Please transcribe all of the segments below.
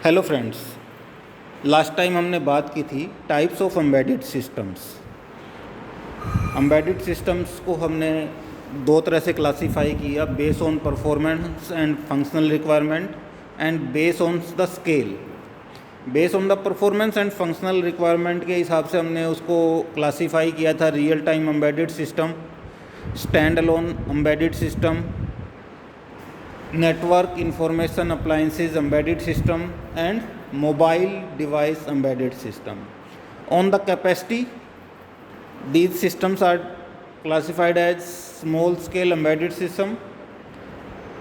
Hello friends, last time हमने बात की थी types of embedded systems. Embedded systems को हमने दो तरह से क्लासीफाई किया, base on performance and functional requirement and base on the scale. Base on the performance and functional requirement के हिसाब से हमने उसको क्लासीफाई किया था real time embedded system, stand alone embedded system, network information appliances embedded system and mobile device embedded system. On the capacity, these systems are classified as small scale embedded system,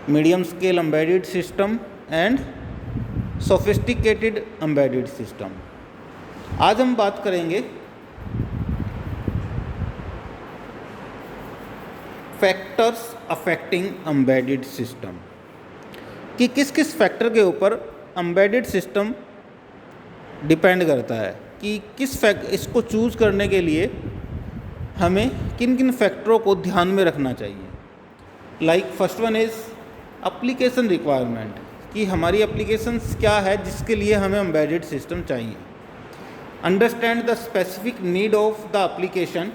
medium scale embedded system and sophisticated embedded system. आज हम बात करेंगे factors affecting embedded system, कि किस किस factor के ऊपर embedded system depend करता है, कि इसको चूज़ करने के लिए हमें किन किन फैक्टरों को ध्यान में रखना चाहिए। Like first one is application requirement, कि हमारी एप्लीकेशंस क्या है जिसके लिए हमें एम्बेडेड सिस्टम चाहिए। Understand the specific need of the application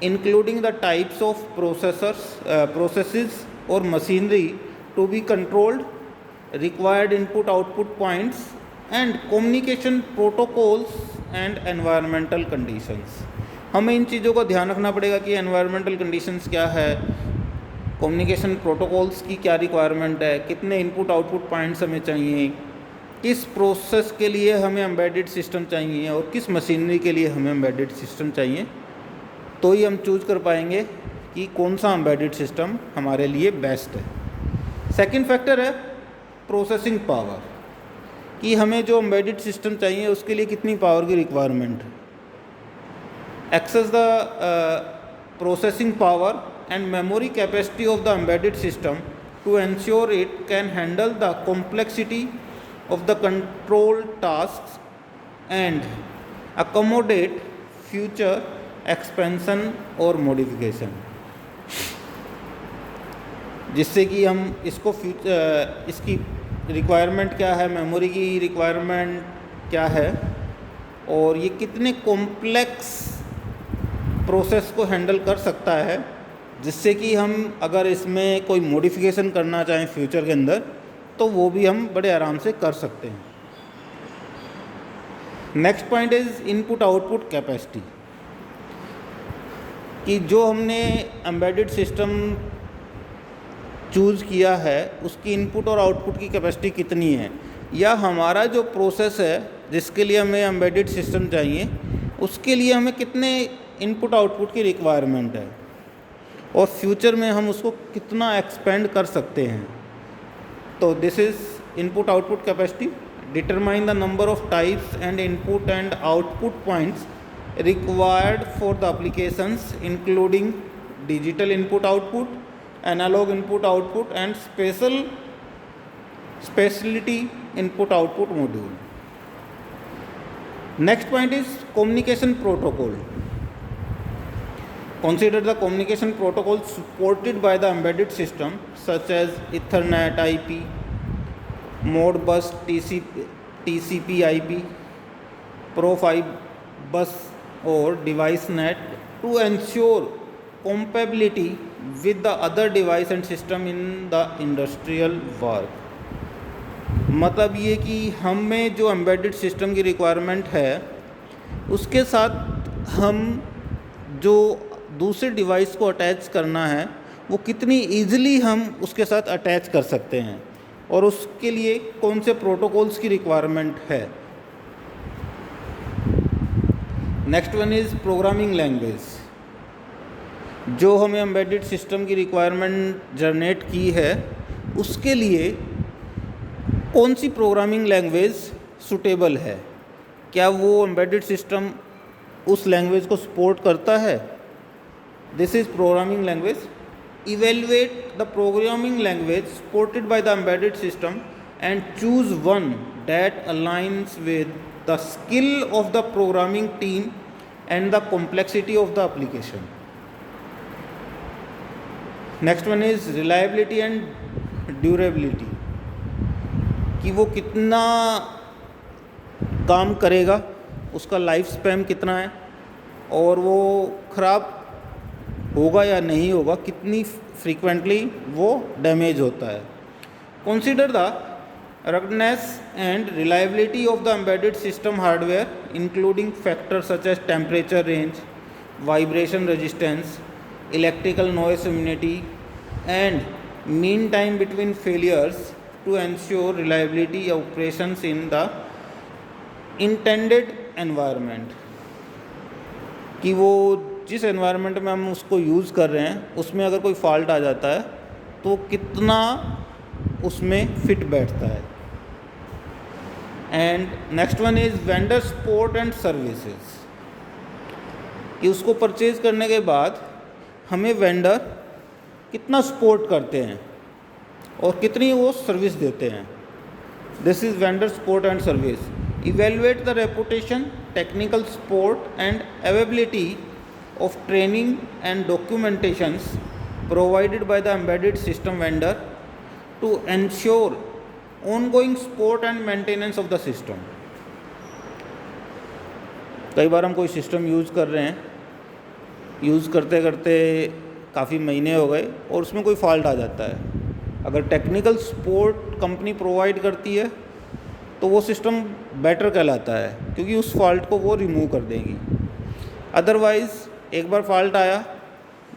including the types of processes और machinery to be controlled, required input output points and communication protocols and environmental conditions। हमें इन चीज़ों का ध्यान रखना पड़ेगा कि environmental conditions क्या है, communication protocols की क्या requirement है, कितने input output points हमें चाहिए, किस प्रोसेस के लिए हमें embedded system चाहिए और किस मशीनरी के लिए हमें embedded system चाहिए, तो ही हम चूज़ कर पाएंगे कि कौन सा embedded system हमारे लिए बेस्ट है। सेकेंड फैक्टर है प्रोसेसिंग पावर, कि हमें जो एम्बेडेड सिस्टम चाहिए उसके लिए कितनी पावर की रिक्वायरमेंट है। Assess the processing power and memory capacity of the embedded system to ensure it can handle the complexity of the control tasks and accommodate future expansion और मॉडिफिकेशन, जिससे कि हम इसकी रिक्वायरमेंट क्या है, मेमोरी की रिक्वायरमेंट क्या है और ये कितने कॉम्प्लेक्स प्रोसेस को हैंडल कर सकता है, जिससे कि हम अगर इसमें कोई मॉडिफिकेशन करना चाहें फ्यूचर के अंदर तो वो भी हम बड़े आराम से कर सकते हैं। Next point is input output capacity, कि जो हमने एम्बेडेड सिस्टम चूज़ किया है उसकी इनपुट और आउटपुट की कैपेसिटी कितनी है, या हमारा जो प्रोसेस है जिसके लिए हमें एम्बेडेड सिस्टम चाहिए उसके लिए हमें कितने इनपुट आउटपुट की रिक्वायरमेंट है और फ्यूचर में हम उसको कितना एक्सपेंड कर सकते हैं। तो this is input output capacity. Determine the number of types and input and output points required for the applications including digital input output, analog input output and specialty input output module. Next point is communication protocol. Consider the communication protocols supported by the embedded system such as Ethernet IP, Modbus TCP IP, Profibus or DeviceNet to ensure compatibility with the other device and system in the industrial work। मतलब ये कि हमें जो embedded system की requirement है उसके साथ हम जो दूसरे डिवाइस को अटैच करना है वो कितनी ईजिली हम उसके साथ अटैच कर सकते हैं और उसके लिए कौन से प्रोटोकॉल्स की रिक्वायरमेंट है। Next one is programming language. जो हमें एम्बेडेड सिस्टम की रिक्वायरमेंट जनरेट की है उसके लिए कौन सी प्रोग्रामिंग लैंग्वेज सूटेबल है, क्या वो एम्बेडेड सिस्टम उस लैंग्वेज को सपोर्ट करता है। This is programming language. Evaluate the programming language supported by the embedded system and choose one that aligns with the skill of the programming team and the complexity of the application. Next one is reliability and durability, कि वो कितना काम करेगा, उसका life span कितना है और वो ख़राब होगा या नहीं होगा, कितनी फ्रीक्वेंटली वो डैमेज होता है। Consider the ruggedness and reliability of the embedded system hardware, including factors such as temperature range, vibration resistance, electrical noise immunity, and mean time between failures to ensure reliability operations in the intended environment। कि वो जिस environment में हम उसको use कर रहे हैं उसमें अगर कोई फॉल्ट आ जाता है तो कितना उसमें फिट बैठता है। And next one is vendor support and services, कि उसको परचेज़ करने के बाद हमें वेंडर कितना सपोर्ट करते हैं और कितनी वो सर्विस देते हैं। This is vendor support and service. Evaluate the reputation, technical support and availability of training and documentations provided by the embedded system vendor to ensure ongoing support and maintenance of the system। कई बार हम कोई system use कर रहे हैं, use करते करते काफ़ी महीने हो गए और उसमें कोई फॉल्ट आ जाता है। अगर टेक्निकल सपोर्ट कंपनी प्रोवाइड करती है तो वो सिस्टम बेटर कहलाता है, क्योंकि उस फॉल्ट को वो रिमूव कर देगी। अदरवाइज़ एक बार फॉल्ट आया,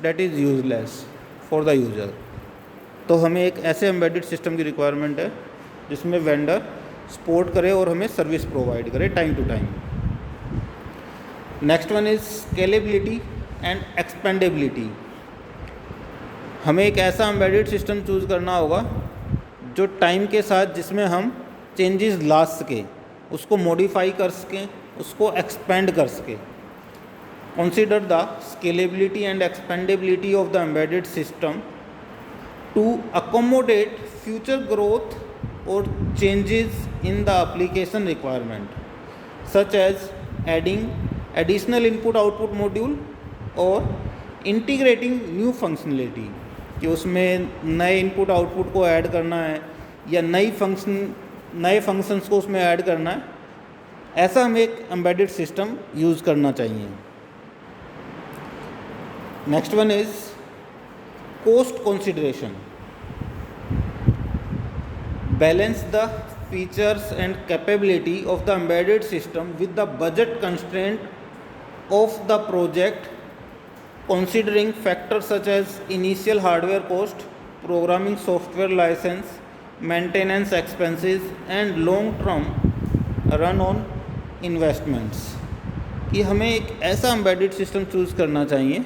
that is useless for the user. तो हमें एक ऐसे एम्बेडेड सिस्टम की रिक्वायरमेंट है जिसमें वेंडर सपोर्ट करे और हमें सर्विस प्रोवाइड करे time to time. Next one is scalability and expandability. हमें एक ऐसा एम्बेडेड सिस्टम चूज़ करना होगा जो टाइम के साथ जिसमें हम चेंजेस ला सकें, उसको मॉडिफाई कर सकें, उसको एक्सपेंड कर सकें। Consider the scalability and expandability of the embedded system to accommodate future growth or changes in the application requirement, such as adding additional input output module or integrating new functionality। कि उसमें नए input output को add करना है या नए functions को उसमें ऐड करना है, ऐसा हमें एक एम्बेडेड सिस्टम यूज़ करना चाहिए। Next one is cost consideration। Balance the features and capability of the embedded system with the budget constraint of the project, considering factors such as initial hardware cost, programming software license, maintenance expenses, and long-term run-on investments। कि हमें एक ऐसा embedded system choose करना चाहिए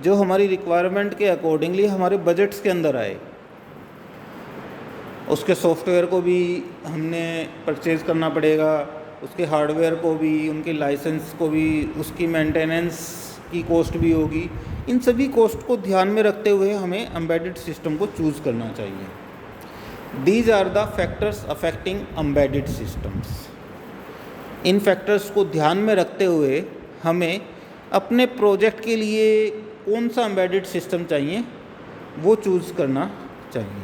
जो हमारी requirement के accordingly हमारे बजट्स के अंदर आए। उसके सॉफ्टवेयर को भी हमने परचेज़ करना पड़ेगा, उसके हार्डवेयर को भी, उनके लाइसेंस को भी, उसकी मेंटेनेंस की कॉस्ट भी होगी। इन सभी कॉस्ट को ध्यान में रखते हुए हमें एम्बेडेड सिस्टम को चूज़ करना चाहिए। These are the factors affecting embedded systems. इन फैक्टर्स को ध्यान में रखते हुए हमें अपने प्रोजेक्ट के लिए कौन सा एम्बेडेड सिस्टम चाहिए वो चूज़ करना चाहिए।